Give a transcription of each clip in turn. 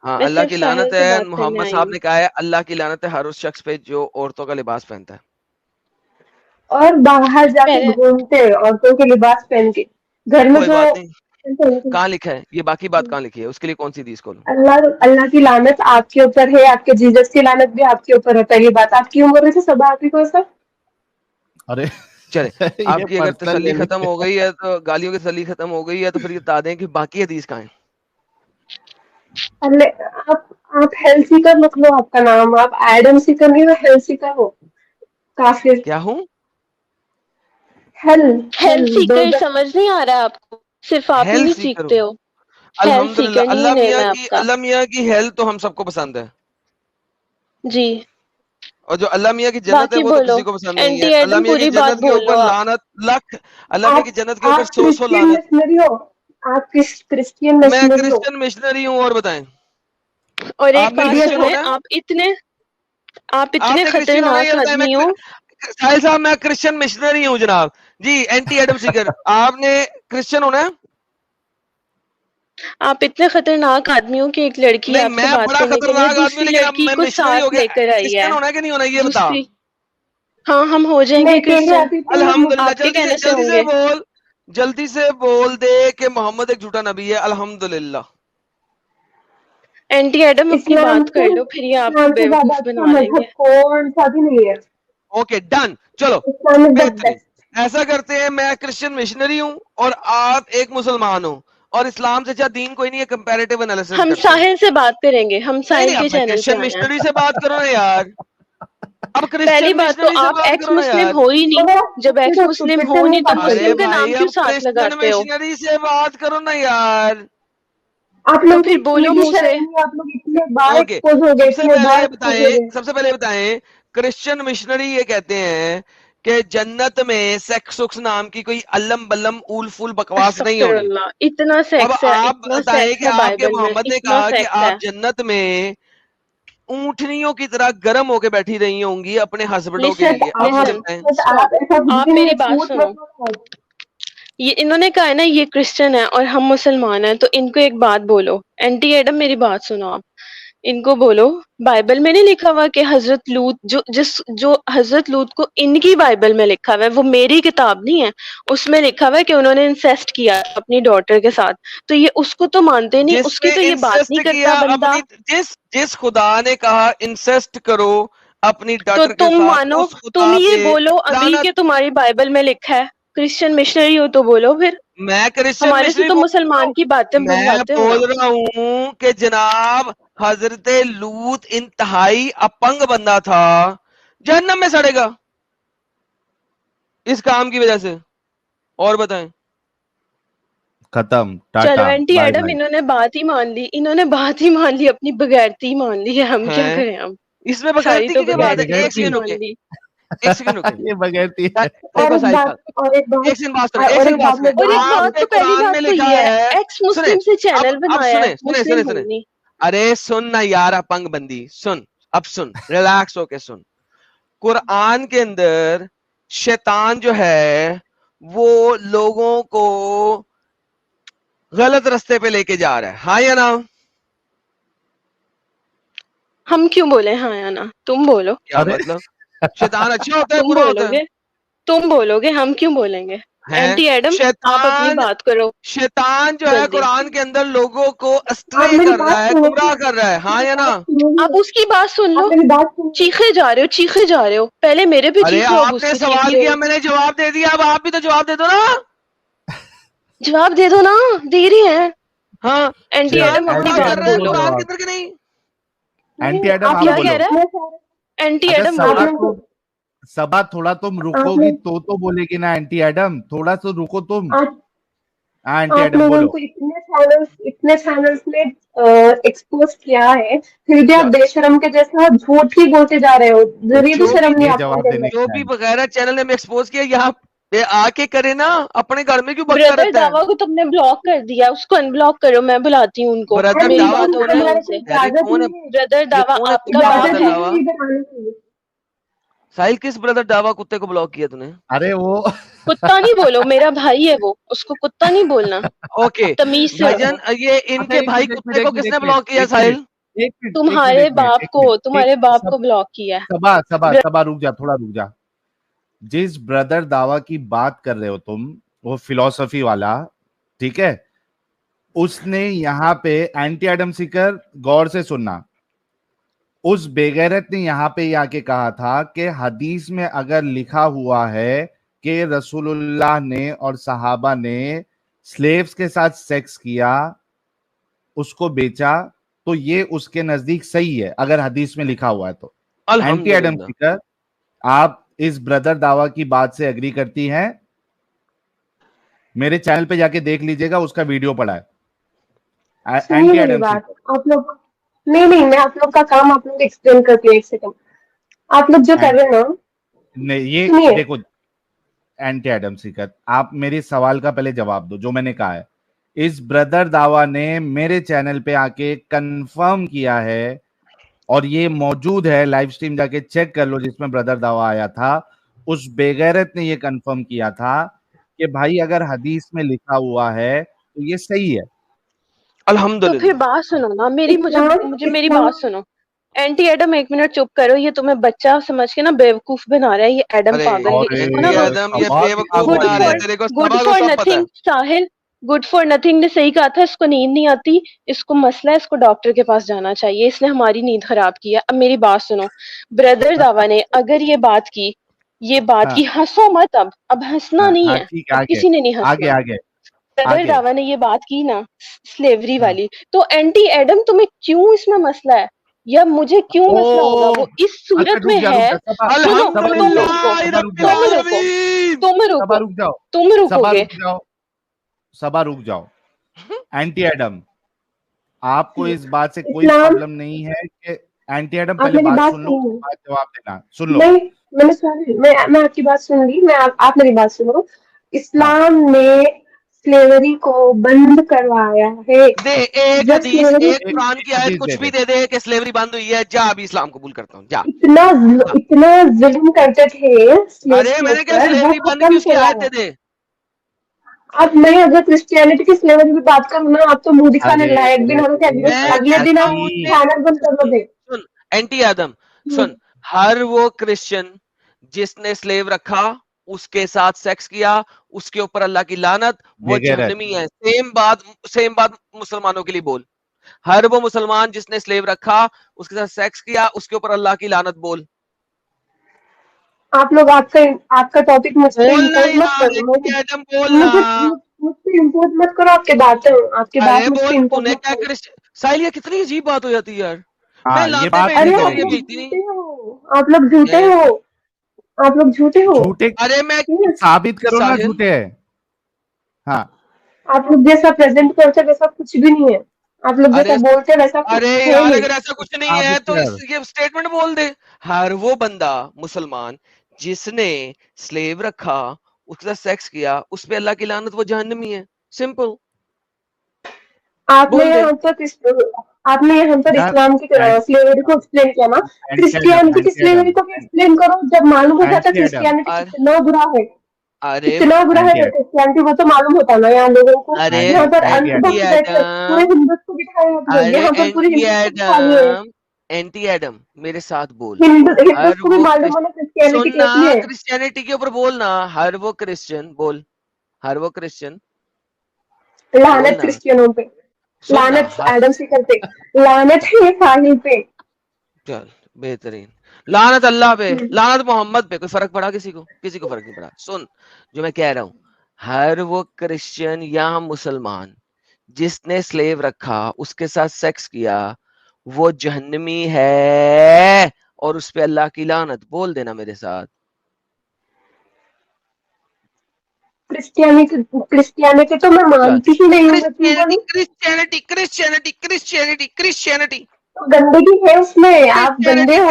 ہاں میں اللہ صرف کی ساحل لعنت سے ہے. بات کرنے محمد آئی صاحب ہوں. نے کہا ہے اللہ کی لعنت ہے ہر اس شخص پہ جو عورتوں کا لباس پہنتا ہے. اور باہر جا کے پہلے گھومتے عورتوں کے لباس پہن کے, گھر میں کوئی تو بات نہیں, کہاں لکھا ہے یہ باقی بات کہاں لکھی ہے, اس کے لیے کون سی حدیث کھولوں؟ اللہ کی لعنت آپ کے اوپر ہے, آپ کے جیزس کی لعنت بھی آپ کے اوپر ہے. پہلی بات, آپ کیوں بول رہے تھے سب آپ ہی کو سب؟ ارے چلے آپ یہ کی اگر پرسنل تسلی لے ختم لیتے. ہو گئی ہے تو گالیوں کی تسلی ختم ہو گئی ہے تو پھر یہ بتا دیں کہ باقی حدیث کہاں ہیں. آپ ہیلتھ سیکر مت لو آپ کا نام, آپ ایڈم سیکر نہیں ہو, ہیلتھ سیکر ہو. کافر. کیا ہوں؟ ہیلتھ سیکر سمجھ نہیں آ رہا ہے آپ کو؟ صرف آپ ہی ہیلتھ نہیں سیکر سیکھتے ہوں ہو. ہیلتھ الحمدللہ. سیکر نہیں نیم ہے آپ کا. اللہ میاں کی ہیلتھ تو ہم سب کو پسند ہے, جی. اور جو اللہ میاں کی جنت ہے باقی وہ تو بولو, کسی کو پسند نہیں ہے. اینٹی اللہ ایڈم میاں کی پوری بات جنت کے بولو اوپر آپ. لعنت لاکھ, اللہ میاں کی جنت کے اوپر آپ 100 کرسچین لعنت. مشنری ہو, آپ کرسچین میں مشنری ہو. کرسچن مشنری ہوں. اور بتائیں, اور ایک آپ نے بات کرسچن سنیں, ہونا ہے؟ آپ آپ اتنے نے کرسچن ہونا ہے, خطرناک یہ بتائیں. آدمی ہو. ساحل صاحب میں کرسچن مشنری ہوں جناب جی, اینٹی ایڈم سیکر. آپ نے کرسچن ہونا ہے؟ آپ اتنے خطرناک آدمی ہو کہ ایک لڑکی نہیں آپ سے میں بات بڑا کرنے کے لیے خطرناک آدمی ہوں, دوسری لیکن اب لڑکی میں کو مشنری ہو ساتھ گیا. لے کر آئی ہے. کرسچن ہونا ہے کہ نہیں ہونا, یہ بتا. دوسری, ہاں ہم ہو جائیں میں گے اکیلے کرسچن. آتی تھی. الحمدللہ. آپ کے کہنے سے جلدی ہوں سے گے. بول, جلدی سے بول دے کہ محمد ایک جھوٹا نبی ہے. الحمدللہ. اینٹی ایڈم اپنی اسلام بات کر لو, پھر یہ آپ کو سے زیادہ بیوقوف اچھا بنا لیں گے. مذہب کون سا بھی نہیں ہے. اوکے ڈن, چلو اسلام از دا بہترین. بیسٹ. ایسا کرتے ہیں, میں کرسچن مشنری ہوں اور آپ ایک مسلمان ہوں, اور اسلام سے اچھا دین کوئی نہیں ہے. کمپیریٹیو انالیسس ہم کرتے ہیں. ساحل سے بات کریں گے, ہم نہیں ساحل نہیں, کے اب میں چینل پہ کرسچن آئے ہیں. مشنری سے بات کرو نا یار. اب پہلی کرسچن بات تو مشنری سے آپ بات ایکس کرو نا مسلم یار. ہو ہی نہیں. جب ایکس مسلم ہو نہیں تو ارے مسلم کا نام بھائی کیوں اب ساتھ کرسچن لگاتے ہو؟ مشنری سے بات کرو نا یار. آپ تو لوگ پھر بولو کی منہ سے. شرم نہیں, آپ لوگ اتنے بار اوکے, ایکسپوز ہو گئے, اتنے بار ایکسپوز ہو گئے. سب سے پہلے بتائیں کرسچن مشنری یہ کہتے ہیں کہ جنت میں سیکس سکس نام کی کوئی علم بلم اول فول بکواس نہیں استغفر ہونی. اللہ, اتنا اب سیکس ہے, آپ اتنا بتائیں سیکس کہ ہے آپ کے بائبل میں, محمد نے اتنا کہا کہ سیکس ہے. آپ جنت میں اونٹنیوں کی طرح گرم ہو کے بیٹھی رہی ہوں گی اپنے ہسبینڈوں کے لسن لیے. اب مجھے لسن بتائیں. اسٹاپ, آپ ایسا کچھ آپ بھی نہیں میری ہے, بات جھوٹ سنو. مت بولو. یہ انہوں نے کہا ہے نا یہ کرسچن ہے اور ہم مسلمان ہیں, تو ان کو ایک بات بولو. اینٹی ایڈم میری بات سنو آپ, ان کو بولو بائبل میں نہیں لکھا ہوا کہ حضرت لوط جو حضرت لوط کو ان کی بائبل میں لکھا ہوا ہے, وہ میری کتاب نہیں ہے, اس میں لکھا ہوا ہے کہ انہوں نے انسیسٹ کیا اپنی ڈاٹر کے ساتھ. تو یہ اس کو تو مانتے نہیں, جس اس کی نے تو یہ بات انسسٹ نہیں کرتا کیا بندہ. اپنی, جس خدا نے کہا انسسٹ کرو اپنی تو ڈاٹر کے تم ساتھ, مانو, اس تم خدا یہ پہ بولو ابھی کہ لعنت. تمہاری بائبل میں لکھا ہے. کرسچن مشنری ہو تو بولو پھر. میں کرسچن ہمارے سے مشنری تو بول رہا ہوں, مسلمان کی باتیں میں بنواتے ہو نا. بول رہا ہوں کہ جناب حضرت لوط انتہائی اپنگ بندہ تھا, جہنم میں سڑے گا اس کام کی وجہ سے. اور بتائیں. ختم, چلو tata auntie bye Adam bye. انہوں نے بات ہی مان لی, انہوں نے بات ہی مان لی, اپنی بغیرتی مان لی ہے. ہم کیا ہیں کریں, ہم اس میں ساری بغیرتی تو کی کیا بات ہے؟ بغیرتی بغیر ایک اپنی تھی, سیکنڈ مان رکے, لی. ایک سیکنڈ رکے. یہ بغیرتی ہے. اور دیکھو ایک ساحل بات, صاحب, اور ایک بات, ایک سیکنڈ بات سنیں, ایک اور ایک سیکنڈ بات بات سنیں. میں اور ایک بولوں. بات آپ تو نے پہلی قرآن میں بات تو لکھا یہ ہے, ہے, ایکس سنیں مسلم سے چینل اب بنایا ہے, مسلم سنیں. ہوں نہیں. ارے سن نا یار اپنگ بندی, سن, اب سن, ریلیکس ہو کے سن. قرآن کے اندر شیطان جو ہے وہ لوگوں کو غلط رستے پہ لے کے جا رہا ہے, ہاں یا نا؟ ہم کیوں بولے ہاں یا نا, تم بولو. کیا ارے مطلب؟ شیطان اچھا ہوتا ہے تم برا بولو ہوتا ہے؟ گے, تم بولو گے, ہم کیوں بولیں گے. ہیں اینٹی ایڈم آپ اپنی بات کرو شیطان جو ہے جلدی. قرآن کے اندر لوگوں کو آپ اسٹرے میری کر بات رہا ہے, سنو گے, گمراہ کر رہا ہے, ہاں میری یا نا؟ بات سنو گے, آپ اس کی بات سن لو. آپ میری بات سنو گے. چیخے جا رہے ہو, چیخے جا رہے ہو, پہلے میرے پہ ارے چیخو, اب آپ اس نے پہ چیخ سوال رہے کیا, ہو. میں نے جواب دے دیا, اب آپ بھی تو جواب دے دو نا. جواب دے دو نا, دے رہی ہیں. ہاں, اینٹی شیطان ایڈم اپنی اینٹی گمراہ کر بات ایڈم رہا ہے بولو بولو. قرآن کے جواب. اندر کہ نہیں؟ اینٹی ایڈم آپ آپ کیا لوگ کہہ بولو. رہا ہے اتنے اینٹی اچھا ایڈم سبا بولو. آپ تو, لوگ سبا تھوڑا تم رکو آپ گی لوگ تو بولے گی نا اینٹی ایڈم, تھوڑا سا رکو تم. آپ ہاں اینٹی آپ ایڈم لوگوں بولو. کو اتنے چینلز میں ایکسپوز کیا ہے, پھر بھی کیا آپ بے شرم کے جیسا جھوٹ ہی بولتے جا رہے ہو. ذریعے بھی جو بھی شرم نہیں یہ آپ جواب کے دینے اندر. جو کا بھی ٹائم. بغیر چینل نے ایکسپوز کیا یہاں پہ آ کے کرے نا, اپنے گھر میں کیوں بکتا بردر رہتا ہے؟ داوا کو تم نے بلاک کر دیا, اس کو ان بلاک کرو, میں بلاتی ہوں ان کو, برادر میری دعوا بات ہو رہی ہے ان ہمارے کو سے. ارے اجازت کون ہے نہیں ہے, بردر یہ داوا کون ہے آپ کا کتا بات بردر اجازت ہے. نہیں دعوا؟ ہے ادھر آنے کے لیے. ساحل کس بردر دعوا کتے کو بلاک کیا تھی؟ ارے وہ کتا نہیں بولو, میرا بھائی ہے وہ, اس کو کتا نہیں بولنا, اوکے تمیز سے بھائی رہو. جان, یہ ان اچھا کے ایک بھائی منٹ کتے کو کس نے ایک بلاک منٹ کیا ایک ساحل؟ منٹ تمہارے باپ کو بلاک کیا ہے. سبا رک جا، تھوڑا رک جا. جس بردر دعویٰ کی بات کر رہے ہو تم، وہ فلسفی والا، ٹھیک ہے، اس نے یہاں پہ اینٹی ایڈم سیکر غور سے سننا، اس بےغیرت نے یہاں پہ آ کے کہا تھا کہ حدیث میں اگر لکھا ہوا ہے کہ رسول اللہ نے اور صحابہ نے سلیوز کے ساتھ سیکس کیا، اس کو بیچا، تو یہ اس کے نزدیک صحیح ہے اگر حدیث میں لکھا ہوا ہے تو. اینٹی ایڈم الحمدللہ. سیکر، آپ اس بردر دعویٰ کی بات سے اگری کرتی ہیں؟ میرے چینل پہ جا کے دیکھ لیجئے گا، اس کا ویڈیو پڑا ہے. سنیے میری بات. آپ لوگ نہیں میں آپ لوگ کا کام آپ لوگ ایکسپلین کرتی ہوں. ایک سیکنڈ. آپ لوگ جو کر رہے ہیں نا، نہیں، یہ سنیے. دیکھو اینٹی ایڈم سیکر، آپ میری سوال کا پہلے جواب دو جو میں نے کہا ہے. اس بردر دعویٰ نے میرے چینل پہ آ کے کنفرم کیا ہے، اور یہ موجود ہے، لائیو سٹریم جا کے چیک کر لو جس میں بردر دعویٰ آیا تھا. اس بےغیرت نے یہ کنفرم کیا تھا کہ بھائی اگر حدیث میں لکھا ہوا ہے تو یہ صحیح ہے. تو پھر بات سنو نا میری، مجھے میری بات سنو. اینٹی ایڈم ایک منٹ چپ کرو. یہ تمہیں بچہ سمجھ کے نا بیوقوف بنا رہا ہے. یہ ایڈم پاگل ہے. اس کو نا good for nothing, Sahil good for nothing نے صحیح کہا تھا. اس کو نیند نہیں آتی، اس کو مسئلہ ہے، اس کو ڈاکٹر کے پاس جانا چاہیے. اس نے ہماری نیند خراب کی ہے. اب میری بات سنو. بردر دعویٰ نے اگر یہ بات کی، ہنسو مت. اب ہنسنا نہیں ہے، اب کسی نے نہیں ہنسنا. بردر دعویٰ نے یہ بات کی نا سلیوری والی، تو اینٹی ایڈم تمہیں کیوں اس میں مسئلہ ہے، یا مجھے کیوں مسئلہ ہوگا؟ وہ اس صورت میں ہے. تم رکو گے. سبا رک جاؤ. اینٹی ایڈم، آپ کو اس بات سے کوئی پرابلم نہیں ہے کہ اینٹی ایڈم پہلے بات سن لو، جواب دینا. سن لو. نہیں، میں نے سن، میں آپ کی بات سن لی. آپ میری بات سنو. اسلام نے سلیوری کو بند کروایا ہے. ایک حدیث، ایک قرآن کی آیت کچھ بھی دے دے کہ سلیوری بند ہوئی ہے، جا ابھی اسلام قبول کرتا ہوں، جا. اتنا ظلم کرتے تھے. ارے میں نے کیا سلیوری بند کی اس کی آیت دے دے. اب میں اگر کرسچینٹی کی سلیوری کی بات کروں نا، آپ تو منہ دکھانے لائق بھی نہ ہو. اگلے دن آپ چینل بند کر دو گے. اینٹی ایڈم سن، ہر وہ کرسچن جس نے سلیو رکھا، اس کے ساتھ سیکس کیا، اس کے اوپر اللہ کی لعنت، وہ جہنمی ہے. سیم بات مسلمانوں کے لیے بول. ہر وہ مسلمان جس نے سلیو رکھا، اس کے ساتھ سیکس کیا، اس کے اوپر اللہ کی لعنت بول. آپ لوگ آپ کا ٹاپک مجھ پہ امپورٹ مت کرو. مجھ پہ امپورٹ مت کرو. آپ کے باتیں، آپ کی بات مجھ پہ امپورٹ مت کرو. ساحل، یہ کتنی عجیب بات ہو جاتی ہے یار. آپ لوگ جھوٹے ہو. آپ لوگ جھوٹے ہو. ارے میں ثابت کرو نا جھوٹے ہے. ہاں، آپ لوگ جیسا پریزنٹ کرتے ویسا کچھ بھی نہیں ہے. آپ لوگ جیسا بولتے ویسا کچھ ارے ہے یار، نہیں. اگر ایسا کچھ نہیں ہے تو یہ اسٹیٹمنٹ بول دے. ہر وہ بندہ مسلمان جس نے سلیو رکھا، اس کے ساتھ سیکس کیا، اس پہ اللہ کی لعنت، وہ جہنمی ہے. سمپل. آپ نے یہاں پر اسلام کی سلیوری کو ایکسپلین کیا نا. کرسچینٹی کی سلیوری کو ایکسپلین کرو. جب معلوم ہو جاتا کرسچینٹی کتنا برا ہے، اتنا برا ہے کرسچینٹی، وہ تو معلوم ہوتا نا یہاں لوگوں کو. یہاں پر پورے ہندوز کو بٹھایا، یہاں پر پورے ہندوز. اینٹی ایڈم میرے ساتھ بول. ہندوز کو بھی معلوم ہونا کرسچینٹی کیسی ہے. کرسچینٹی کے اوپر بولنا. ہر وہ کرسچن بول. ہر وہ کرسچن. لعنت کرسچنوں پہ، لعنت ایڈم سیکر پہ، لعنت ہے ساحل پہ. چل بہترین. لعنت اللہ پہ، لعنت محمد پہ. کوئی فرق پڑا کسی کو؟ کسی کو فرق نہیں پڑا. سن جو میں کہہ رہا ہوں. ہر وہ کرسچن یا مسلمان جس نے سلیو رکھا، اس کے ساتھ سیکس کیا، وہ جہنمی ہے، اور اس پہ اللہ کی لعنت. بول دینا میرے ساتھ. کرسچینٹی تو میں مانتی ہی نہیں ہوں. کرسچینٹی گندگی ہے اس میں. آپ گندے ہو.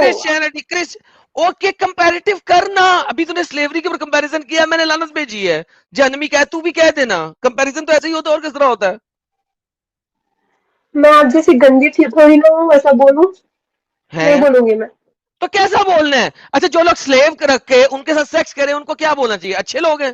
اوکے، کمپیریٹیو کرنا. ابھی تو نے سلیوری کے اوپر کمپیریزن کیا، میں نے لعنت بھیجی ہے. جہنمی کہہ، تو بھی کہہ دینا. کمپیریزن تو ایسے ہی ہوتا ہے، اور کس طرح ہوتا ہے؟ میں آپ جیسی گندی تھی تھوڑی نہ ہوں ویسا بولوں. نہیں بولوں گی میں. تو کیسا بولنا ہے؟ اچھا، جو لوگ سلیو رکھ کے ان کے ساتھ سیکس کریں، ان کو کیا بولنا چاہیے؟ اچھے لوگ ہیں.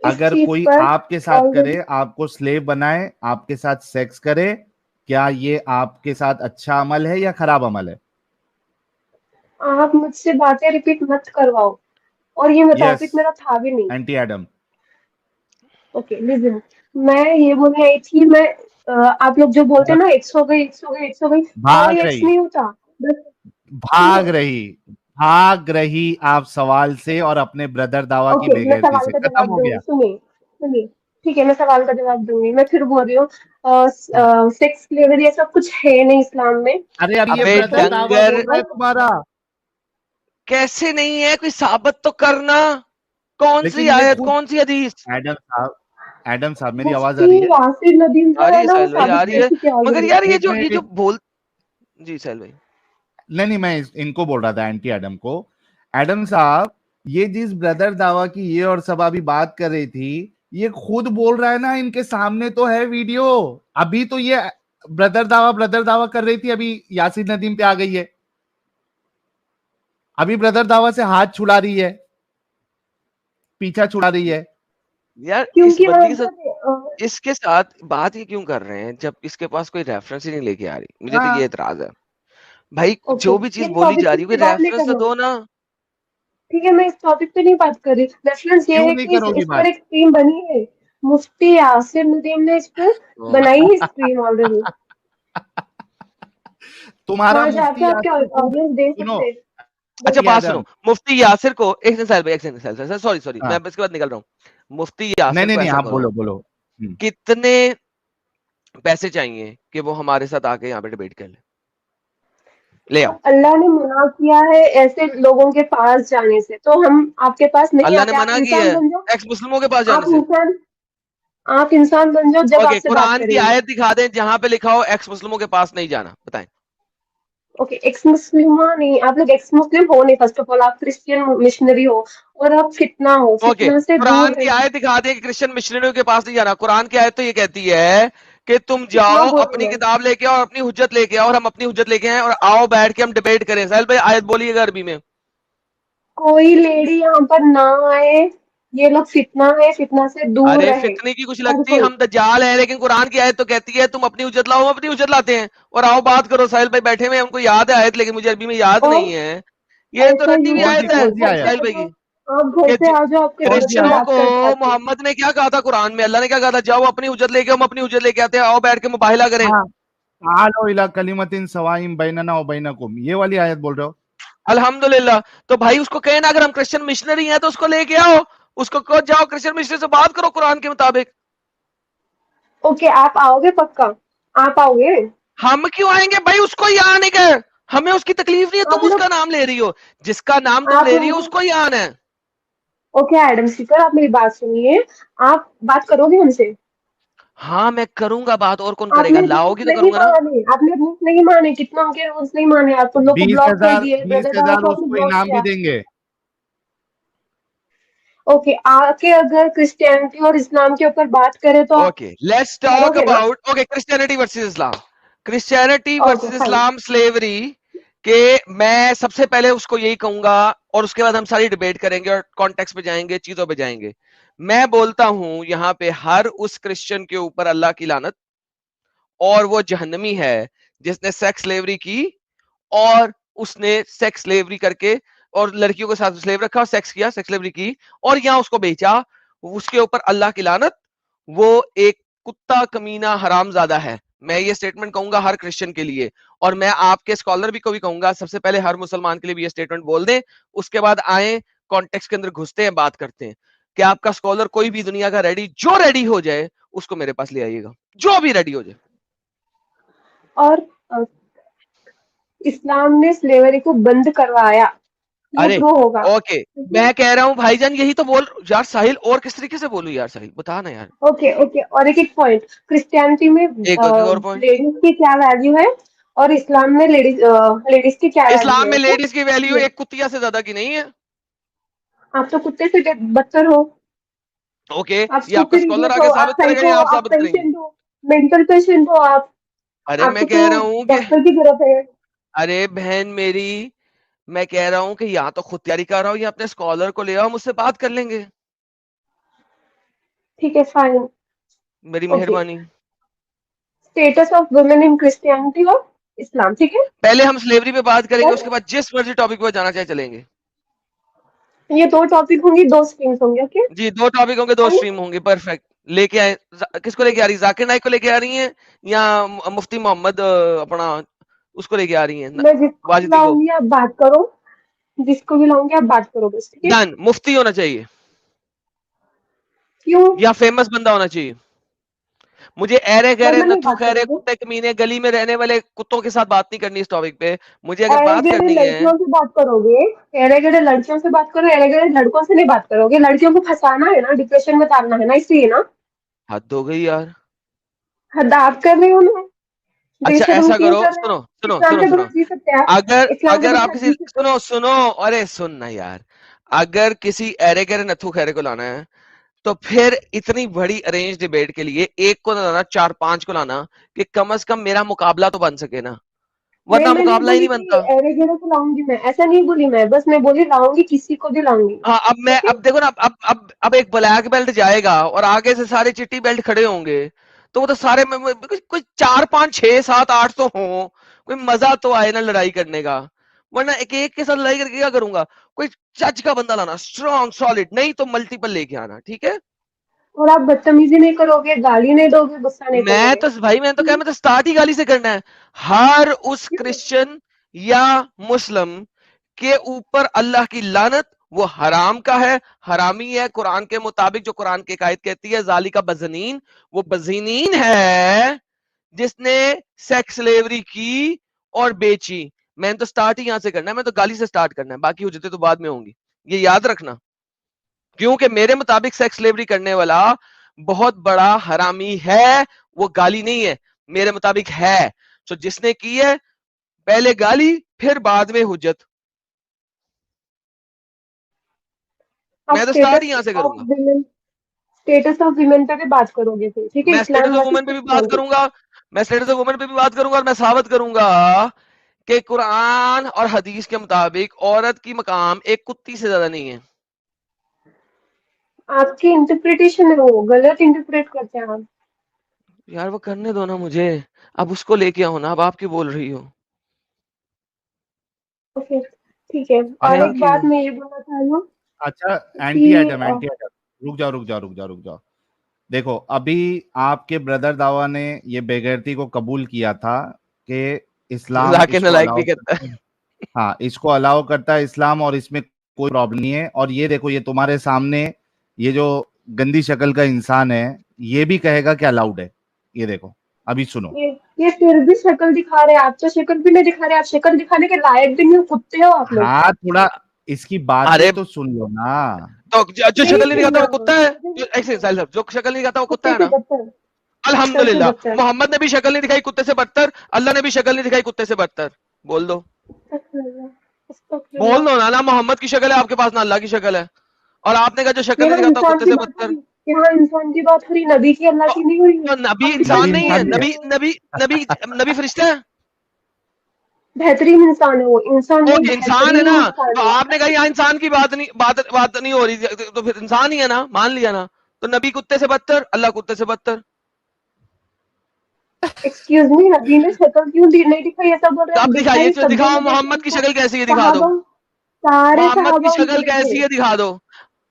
اگر کوئی آپ کے ساتھ کرے, آپ کو سلیو بنائے, آپ کے ساتھ سیکس کرے, کیا یہ آپ کے ساتھ اچھا عمل ہے یا خراب عمل ہے؟ آپ مجھ سے باتیں ریپیٹ مت کرواؤ, اور یہ ٹاپک میرا تھا بھی نہیں. اینٹی ایڈم اوکے لسن, میں یہ بولنے آئی تھی, میں آپ لوگ جو بولتے ہیں نا ایکس ہو گئی, ایکس ہو گئی, ایکس ہو گئی, کوئی ایکس نہیں ہوتا. بھاگ رہی آپ سوال سے اور اپنے بردر داوا کی اوکے, میں بےغیرتی سوال سے, کا ختم جواب ہو دوں گیا. گی, سنیے, ٹھیک ہے, میں سوال کا جواب دوں گی. میں پھر بول رہی ہوں, سیکس سلیوری یہ سب کچھ ہے نہیں اسلام میں. ارے اب یہ ابے بردر داوا ڈنگر, بول رہا ہے تمہارا. کیسے نہیں ہے, کوئی ثابت تو کرنا, کون سی لیکن یہ آیت, خود کون سی حدیث. ایڈم صاحب میری آواز آ مفتی رہی ہے؟ یاسر ندیم آ جو رہی ہے ہے نا, وہ سہیل بھائی, آ ثابت رہی ہے, کرتی کیا مگر ضرورت. یار ایک یہ منٹ, جو بول, جی سہیل بھائی. نہیں میں ان کو بول رہا تھا, اینٹی ایڈم کو. ایڈم صاحب یہ جس بردر داوا کی یہ اور سب ابھی بات کر رہی تھی, یہ خود بول رہا ہے نا, ان کے سامنے تو ہے ویڈیو. ابھی تو یہ بردر داوا کر رہی تھی, ابھی یاسر ندیم پہ آ گئی ہے, ابھی بردر داوا سے ہاتھ چھڑا رہی ہے, پیچھا چھڑا رہی ہے. یار اس کیونکہ بندی کے ساتھ, وہاں اس کے ساتھ بات یہ کیوں کر رہے ہیں جب اس کے پاس کوئی ریفرنس ہی نہیں لے کے آ رہی. مجھے تو یہ اعتراض ہے بھائی, اوکے, جو بھی چیز یہ بولی ٹاپک جا پہ رہی ہے میں کوئی بات نہیں ریفرنس تو کروں. دو نا. ٹھیک ہے, میں اس ٹاپک پہ نہیں بات کر رہی. ریفرنس یہ کیوں ہے نہیں کہ کرو گی اس پر بات؟ ایک ٹیم بنی ہے, مفتی یاسر ندیم نے اس پہ بنائی ہے اسٹریم آلریڈی. تمہارا وہاں جا مفتی کے آپ کے یاسر کو آڈینس دیکھ سنو, سکتے ہیں. اچھا بات ایڈم سنو, مفتی یاسر کو, ایک سیکنڈ سہیل بھائی, ایک سیکنڈ, سوری میں اس کے بعد نکل رہا ہوں. مفتی یاسر کو نہیں ایسا آپ کرو, بولو. کتنے پیسے چاہیے کہ وہ ہمارے ساتھ آ کے یہاں پہ ڈیبیٹ کر لے, لے آؤ. اللہ نے منع کیا ہے ایسے لوگوں کے پاس جانے سے, تو ہم آپ کے پاس نہیں اللہ نے آتے. آپ منع کیا انسان ہے بن جاؤ, ایکس مسلموں کے پاس جانے سے. آپ انسان بن جاؤ, جب اوکے, آپ سے بات قرآن کریں کی گے. آیت دکھا دیں جہاں پہ لکھا ہو ایکس مسلموں کے پاس نہیں جانا, بتائیں. اوکے, ایکس مسلم نہیں, آپ لوگ ایکس مسلم ہو نہیں. فرسٹ آف آل آپ کرسچین مشنری ہو, اور آپ فتنہ ہو, اوکے, فتنہ سے دور قرآن کی رہیے. آیت دکھا دیں کہ کرسچن مشنریوں کے پاس نہیں جانا. قرآن کی آیت تو یہ کہتی ہے کہ تم فتنہ جاؤ بول رہی اپنی ہے. کتاب لے کے آؤ, اپنی حجت لے کے آؤ, اور ہم اپنی حجت لے کے آئیں, اور آؤ بیٹھ کے ہم ڈیبیٹ کریں. سہیل بھائی آیت بولیے گا عربی میں. کوئی لیڈی یہاں پر نہ آئے, یہ لوگ فتنہ ہے, فتنہ سے دور ارے رہے فتنے کی کچھ ہر لگتی, کوئی. ہم دجال ہیں, لیکن قرآن کی آیت تو کہتی ہے تم اپنی حجت لاؤ, ہم اپنی حجت لاتے ہیں, اور آؤ بات کرو. سہیل بھائی بیٹھے ہوئے, ان کو یاد ہے آیت, لیکن مجھے عربی میں یاد اور نہیں ہے. یہ تو ایسا رٹی ہوئی یوز آیت ہے کرو, کون سی گھر آیت؟ پہ سہیل آ بھائی جاؤ, کی, آپ گھر کہ پہ آ جاؤ, آپ کے کون بچوں سی سے کرسچنوں آیت؟ بات کو کرتے آپ کی. محمد نے کیا کہا تھا قرآن میں, اللہ نے کیا کہا تھا, جاؤ اپنی حجت لے کے, ہم اپنی حجت لے کے آتے ہیں, آؤ بیٹھ کے مباہلہ کریں. تعالوا الی کلمۃ سواء بیننا وبینکم, یہ والی آیت بول رہے ہو؟ الحمدللہ. تو بھائی اس کو کہنا, اگر ہم کرسچن مشنری ہیں تو اس کو لے کے آؤ, اس کو کہو جاؤ کرسچن مشنری سے بات کرو قرآن کے مطابق. اوکے, آپ آؤ گے پکا, آپ آؤ گے. ہم کیوں آئیں گے بھائی, اس کو ہی آنے کا, ہمیں اس کی تکلیف نہیں ہے, آپ تم اس لوگ کا نام لے رہی ہو, جس کا نام تم آپ لے ان رہی ہو کو اس کو ہی آنا ہے. اوکے ایڈم سیکر, آپ میری بات سنیے, آپ بات کرو گے ہم سے. ہاں میں کروں گا بات, اور کون آپ کرے گا, نے لاؤ رولس گی تو کروں نہیں گا نا. مانے, آپ نے رولس نہیں مانے, کتنا کے رولس نہیں مانے, آپ لوگ کو بلاک کر دیے, بردر داوا کو آپ اس نے کو بلاک انعام بھی کیا. دیں گے. اوکے, آ کے اگر کرسچینٹی اور اسلام کے اوپر بات کرے تو آپ اوکے, لیٹس کرو ٹاک گے نا. About, okay, Christianity versus Islam, Christianity okay versus fine. Islam slavery, کہ میں سب سے پہلے اس کو یہی کہوں گا, اور اس کے بعد ہم ساری ڈیبیٹ کریں گے اور کانٹیکس پہ جائیں گے, چیزوں پہ جائیں گے. میں بولتا ہوں یہاں پہ ہر اس کرسچن کے اوپر اللہ کی لعنت, اور وہ جہنمی ہے جس نے سیکس سلیوری کی, اور اس نے سیکس سلیوری کر کے اور لڑکیوں کے ساتھ سلیو رکھا, سیکس کیا, سیکس سلیوری کی, اور یہاں اس کو بیچا, اس کے اوپر اللہ کی لعنت. وہ ایک کتا کمینہ حرام زادہ ہے. میں یہ سٹیٹمنٹ کہوں گا ہر کرسچن کے لیے, اور میں آپ کے اسکالر بھی کو بھی کہوں گا, سب سے پہلے ہر مسلمان کے لیے بھی یہ سٹیٹمنٹ بول دیں, اس کے بعد آئیں کانٹیکس کے اندر گھستے ہیں, بات کرتے ہیں, کہ آپ کا اسکالر کوئی بھی دنیا کا ریڈی, جو ریڈی ہو جائے اس کو میرے پاس لے آئیے گا, جو بھی ریڈی ہو جائے. اور اسلام نے سلیوری کو بند کروایا, یہ ارے پرو ہوگا. اوکے, میں کہہ رہا ہوں بھائی جان یہی تو بول یار. ساحل اور کس طریقے سے بولوں یار, ساحل بتا نا یار. اوکے اوکے, اور ایک پوائنٹ, کرسچینٹی میں ایک اور پوائنٹ, لیڈیز کی کیا ویلیو ہے, اور اسلام میں لیڈیز کی کیا ویلیو اسلام ہے. میں اوکے, لیڈیز کی ویلیو ایک کتیا سے زیادہ کی نہیں ہے. آپ تو کتے سے بدتر ہو, اوکے, آپ یہ آپ کا اسٹوپڈ اسکالر ایڈیٹ آگے ہو, آپ ثابت کرے گا سائیکو, یا آپ آپ ثابت کریں گے؟ پیشنٹ ہو, مینٹل پیشنٹ ہو آپ. ارے آپ میں کو تو کہہ رہا ہوں کہ, ڈاکٹر کی ضرورت ہے. ارے بہن میری, میں کہہ رہا ہوں کہ یا تو خود تیاری کر رہا ہوں یا اپنے اسکالر کو لے آؤ, مجھ سے بات کر لیں گے. ٹھیک ہے فائن. میری اوکے. مہربانی. Status of women in Christianity اور اسلام. ٹھیک ہے, پہلے ہم سلیوری پہ بات کریں گے, اس کے بعد جس مرضی ٹاپک پہ جانا چاہے چلیں گے. یہ 2 ٹاپک ہوں گی, 2 اسٹریمس ہوں گے. اوکے, جی 2 ٹاپک ہوں گے, 2 اسٹریم ہوں گے. پرفیکٹ. لے کے آئے. کس کو لے کے آ رہی ہے؟ ذاکر نائک کو لے کے آ رہی ہیں یا مفتی محمد اپنا اس کو لے کے آ رہی ہیں میں جس کو بھی واجدی کو؟ لاؤں گی آپ بات کرو, جس کو بھی لاؤں گی آپ بات کرو بس. ٹھیک ہے, ڈن. مفتی ہونا چاہیے کیوں؟ یا فیمس بندہ ہونا چاہیے؟ مجھے ایرے گہرے ورنہ نہیں نتھو بات خیرے کرو گے. کتے کمینے گلی میں رہنے والے کتوں کے ساتھ بات نہیں کرنی اس ٹاپک پہ. مجھے اگر ایرے بات گڑے کرنی ہے لڑکیوں سے بات کرو گے, ایرے گڑے لڑکیوں سے بات کرو, ایرے گڑے لڑکوں سے نہیں بات کرو گے. لڑکیوں کو پھنسانا ہے نا, ڈپریشن میں ڈالنا ہے نا, اس لیے نا. حد ہو گئی یار. حد آپ کر رہے ہو نا, بے اچھا شرم ایسا کیوں کرو, کر رہے سنو ہو. سنو اسلام سنو کے سنو. بغیر جی سکتے ہیں آپ, اگر اسلام کے اگر آپ بغیر کسی جی سکتے ہیں. سنو ارے سننا یار, اگر کسی ایرے گہرے نتھو خیرے کو لانا ہے تو پھر اتنی بڑی ارینج ڈیبیٹ کے لیے ایک کو لانا, 4-5 کو لانا, کہ کم از کم میرا مقابلہ تو بن سکے نا, ورنہ میں نہیں مقابلہ ہی بولی نہیں کہ بنتا. ایرے گڑے کو لاؤں گی, میں ایسا نہیں بولی. میں بس میں بولی لاؤں گی, کسی کو بھی لاؤں گی. ہاں اوکے, اب دیکھو نا, اب ایک بلیک بیلٹ جائے گا اور آگے سے سارے چٹی بیلٹ کھڑے ہوں گے, تو وہ تو سارے کوئی 4-5-6-7-8 تو ہوں, کوئی مزہ تو آئے نا لڑائی کرنے کا. ورنہ ایک ایک کے ساتھ لڑائی کر کے کیا کروں گا؟ کوئی چچ کا بندہ لانا, اسٹرانگ سالڈ, نہیں تو ملٹیپل لے کے آنا. ٹھیک ہے, اور آپ بدتمیزی نہیں کرو گے, گالی نہیں دو گے, غصہ نہیں کرو میں گے. تو بھائی میں تو کہا, میں تو سٹارٹ ہی گالی سے کرنا ہے. ہر اس کرسچن یا مسلم کے اوپر اللہ کی لعنت, وہ حرام کا ہے, حرامی ہے قرآن کے مطابق, جو قرآن کی آیت کہتی ہے ذالک بزنین, وہ بزنین ہے جس نے سیکس سلیوری کی اور بیچی. میں تو سٹارٹ ہی یہاں سے کرنا ہے, میں تو گالی سے سٹارٹ کرنا ہے, باقی حجتیں تو بعد میں ہوں گی, یہ یاد رکھنا. کیونکہ میرے مطابق سیکس سلیوری کرنے والا بہت بڑا حرامی ہے, وہ گالی نہیں ہے, میرے مطابق ہے. تو جس نے کی ہے پہلے گالی پھر بعد میں حجت. آپ میں تو سٹارٹ ہی یہاں سے کروں گا. اسٹیٹس آف ویمن پہ بھی بات کرو گے پھر. ٹھیک ہے, میں اسلام اسٹیٹس آف ورسز وومن پہ بھی بات کرسچینٹی. کروں گا, میں اسٹیٹس آف وومن پہ بھی بات کروں گا, اور میں ثابت کروں گا کہ قرآن اور حدیث کے مطابق عورت کی مقام ایک کتی سے زیادہ نہیں ہے. آپ کی انٹرپریٹیشن ہے, وہ غلط انٹرپریٹ کرتے ہیں آپ. یار وہ کرنے دو نا مجھے, اب اس کو لے کے آؤ نا, اب آپ کی بول رہی ہو. اوکے ٹھیک ہے. اور ایک تھینک یو. بات میں یہ بولنا چاہ رہی ہوں اچھا اینٹی ایڈم, کہ اینٹی ایڈم, رک جاؤ. دیکھو ابھی آپ کے بردر داوا نے یہ بےغیرتی کو قبول کیا تھا کہ اسلام ذاکر اس کو نالائق بھی الاؤ کرتا کرتا ہے. ہاں, اس کو الاؤ کرتا ہے اسلام, اور اس میں کوئی پرابلم نہیں ہے. اور یہ دیکھو, یہ تمہارے سامنے یہ جو گندی شکل کا انسان ہے, یہ بھی کہے گا کہ الاؤڈ ہے. یہ دیکھو ابھی سنو. یہ پھر بھی شکل دکھا رہے ہیں. آپ تو شکل بھی نہیں دکھا رہے, آپ شکل دکھانے کے لائق بھی نہیں, کتے ہو آپ لوگ. ہاں تھوڑا اس کی باتیں ارے تو سن لو نا. تو جو نہیں شکل نہیں دکھاتا سننا, وہ کتا ہے, جو شکل نہیں دکھاتا وہ کتا کتے ہے سے نا. بدتر, بدتر سے الحمدللہ, بدتر. محمد نے بھی شکل نہیں دکھائی کتے سے بدتر, اللہ نے بھی شکل نہیں دکھائی کتے سے بدتر. بول دو, بول دو نا, محمد کی شکل ہے آپ کے پاس, نہ اللہ کی شکل ہے. اور آپ نے کہا جو شکل یہاں نہیں دکھاتا انسان کتے کی سے بات ہو بدتر. رہی, یہاں انسان کی بات ہو رہی, نبی کی اللہ کی نہیں ہوئی. تو نبی آپ انسان نبی نہیں ہے, انسان بھی ہے. نبی فرشتہ ہے. بہترین انسان ہے وہ, انسان وہ نہیں, انسان ہے بہترین نا, انسان تو ہے. آپ نے کہا یہاں انسان کی بات نہیں ہو رہی, تو پھر انسان ہی ہے نا, مان لیا نا. تو نبی کتے سے بدتر, اللہ کتے سے بدتر. ایکسکیوز می, نبی نے شکل کیوں نہیں دکھائی, ایسا بول رہے تو ہیں. اب دکھائیے, دکھائی سب نے دکھاؤ دیکھی محمد ان کی کو, شکل کیسی ہے, دکھا دو. صحابہ, سارے محمد کی صحابہ ان شکل کو دیکھے. کیسی ہے, دکھا دو.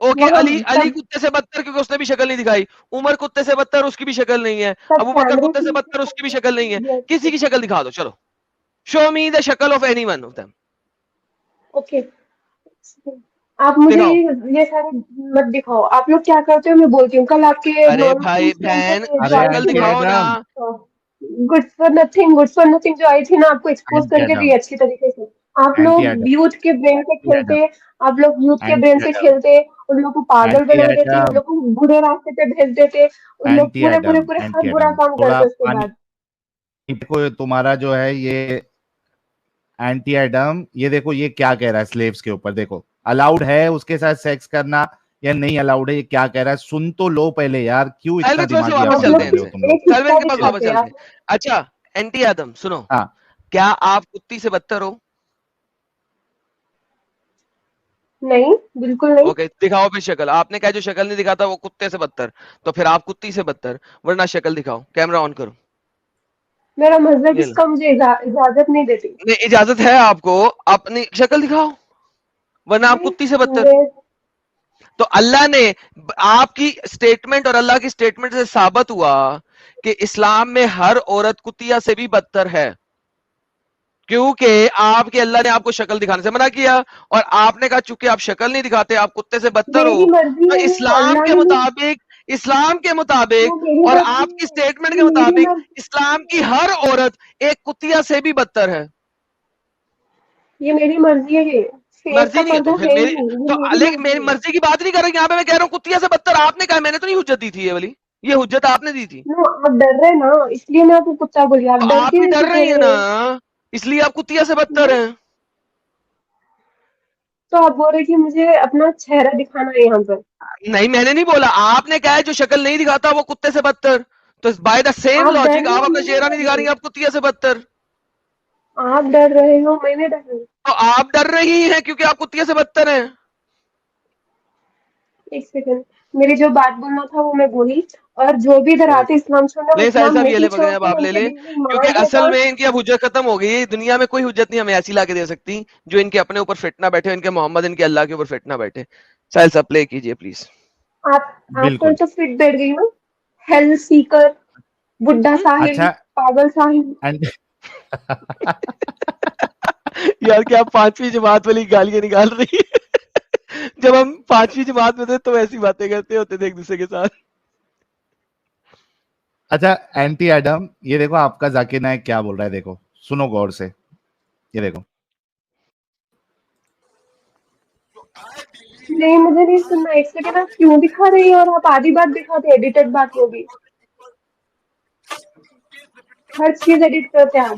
اوکے, وہاں علی کتے سے بدتر کیونکہ اس نے بھی شکل نہیں دکھائی. عمر کتے سے بدتر, اس کی بھی شکل نہیں ہے. سب ابو بکر کیمرے کتے سے بدتر, اس کی بھی شکل نہیں ہے. کسی کی کی. شکل دکھا دو, چلو. شو می دا شکل of any one of them. Okay, آپ مجھے دکھاؤ. یہ سارے مت دکھاؤ. آپ لوگ کیا کرتے ہو میں بولتی ہوں. کل آپ کے ارے بھائی بہن ارے شکل اینٹی دکھاؤ نا. ایڈم, گڈ فار نتھنگ جو آئی تھی نا, آپ کو ایکسپوز اینٹی کر کے ایڈم, دی اچھی طریقے سے. آپ اینٹی لوگ ایڈم, یوتھ کے برین سے اینٹی ایڈم, کھیلتے, آپ لوگ یوتھ کے برین اینٹی سے ایڈم, کھیلتے, ان لوگ کو پاگل اینٹی بناتے تھے, ان ایڈم, لوگ کو برے راستے پہ بھیج دیتے, ان لوگ اینٹی پورے ایڈم, ہر اینٹی برا ایڈم, کام تھوڑا کرتے اس کے پانی بعد. کو. تمہارا جو ہے یہ اینٹی ایڈم, یہ دیکھو یہ کیا کہہ رہا ہے سلیوز کے اوپر. دیکھو الاؤڈ ہے اس کے ساتھ سیکس کرنا یا نہیں الاؤڈ ہے, یہ کیا کہہ رہا ہے, سن تو لو پہلے یار. کیوں اتنا سیلوین سے دماغی واپس آپ اپن چلتے لوگ بن ہیں, رہے ہو تم لوگ. ایک سیلوین حصہ کے پاس واپس دکھاتے ہیں چلتے آپ. ہیں. اچھا اینٹی آدم سنو, ہاں, کیا آپ کتی سے بدتر ہو؟ نہیں بالکل نہیں. اوکے دکھاؤ پھر شکل. آپ نے کہا جو شکل نہیں دکھاتا وہ کتے سے بدتر, تو پھر آپ کتی سے بدتر, ورنہ شکل دکھاؤ. کیمرہ آن کرو. میرا مذہب یہ اس لو. کا مجھے اجازت نہیں دیتی. نہیں اجازت ہے آپ کو, اپنی شکل دکھاؤ ورنہ آپ کتی سے بدتر. تو اللہ نے آپ کی سٹیٹمنٹ اور اللہ کی سٹیٹمنٹ سے ثابت ہوا کہ اسلام میں ہر عورت کتیا سے بھی بدتر ہے, کیونکہ آپ کے اللہ نے آپ کو شکل دکھانے سے منع کیا, اور آپ نے کہا چونکہ آپ شکل نہیں دکھاتے آپ کتے سے بدتر ہو, میری مرضی تو ہے, اسلام اللہ کے نے مطابق وہ میری اور مرضی آپ کی ہے, سٹیٹمنٹ یہ کے میری مطابق مرضی اسلام کی ہر عورت ایک کتیا سے بھی بدتر ہے. یہ میری مرضی ہے. فیس مرضی کا نہیں ہے تو پردہ پھر ہے ہی میری, نہیں, تو یہ میری لیکن مرضی میری ہے. مرضی کی بات نہیں کر رہا, یہاں پہ میں کہہ رہا ہوں کتیا سے بدتر. آپ نے کہا, میں نے تو نہیں حجت دی تھی یہ والی, یہ حجت آپ نے دی تھی. نو آپ ڈر رہے نا, اس لیے میں آپ کو کتا بولی. آپ تو ڈر آپ کی بھی وجہ ڈر سے رہی بول ہیں رہے نا, ہیں. اس لیے آپ کتیا سے بدتر ہیں. تو آپ بول رہے کہ مجھے اپنا چہرہ دکھانا ہے یہاں پر. نہیں میں نے نہیں بولا, آپ نے کہا ہے جو شکل نہیں دکھاتا وہ کتے سے بدتر, تو بائی دا سیم آپ ڈر لاجک رہے آپ ہو, اپنا میں نہیں چہرہ ڈر نہیں دکھا رہی رہی. ہیں, آپ کتیا سے بدتر. آپ ڈر رہے ہو, میں نہیں ڈر رہی. تو آپ ڈر رہی ہیں کیونکہ آپ کتیا سے بدتر ہیں. ایک سیکنڈ, میری جو بات بولنا تھا وہ میں بولی. اور جو بھی ادھر آتے اسلام چھوڑنا, وہ نہیں ساحل اسلام صاحب یہ لے نہیں پکڑے, اب چھوڑتے, آپ ان لے کے لیں, دین میں کیونکہ ایمان ہے. اصل اور میں ان کی اب حجت ختم ہو گئی. دنیا میں کوئی حجت نہیں ہمیں ایسی لا کے دے سکتی جو ان کے اپنے اوپر فٹنا بیٹھے, ان کے محمد ان کے اللہ کے اوپر فٹنا بیٹھے. ساحل صاحب پلے کیجئے پلیز. آپ بالکل. تو فٹ بیٹھ گئی نا. ہیل سیکر, بڈھا ساحل, اچھا پاگل ساحل. یار کیا آپ 5ویں جماعت والی گالیاں نکال رہی ہے. جب ہم 5ویں جماعت میں تھے تو ایسی باتیں کرتے ہوتے تھے ایک دوسرے کے ساتھ. اچھا اینٹی ایڈم, یہ دیکھو آپ کا ذاکر نائک کیا بول رہا ہے, دیکھو سنو غور سے, یہ دیکھو. نہیں مجھے نہیں سننا. ایک سیکنڈ, آپ کیوں دکھا رہی ہیں, اور آپ آدھی بات دکھاتے, ایڈیٹڈ بات وہ بھی. ہر چیز ایڈٹ کرتے ہیں آپ.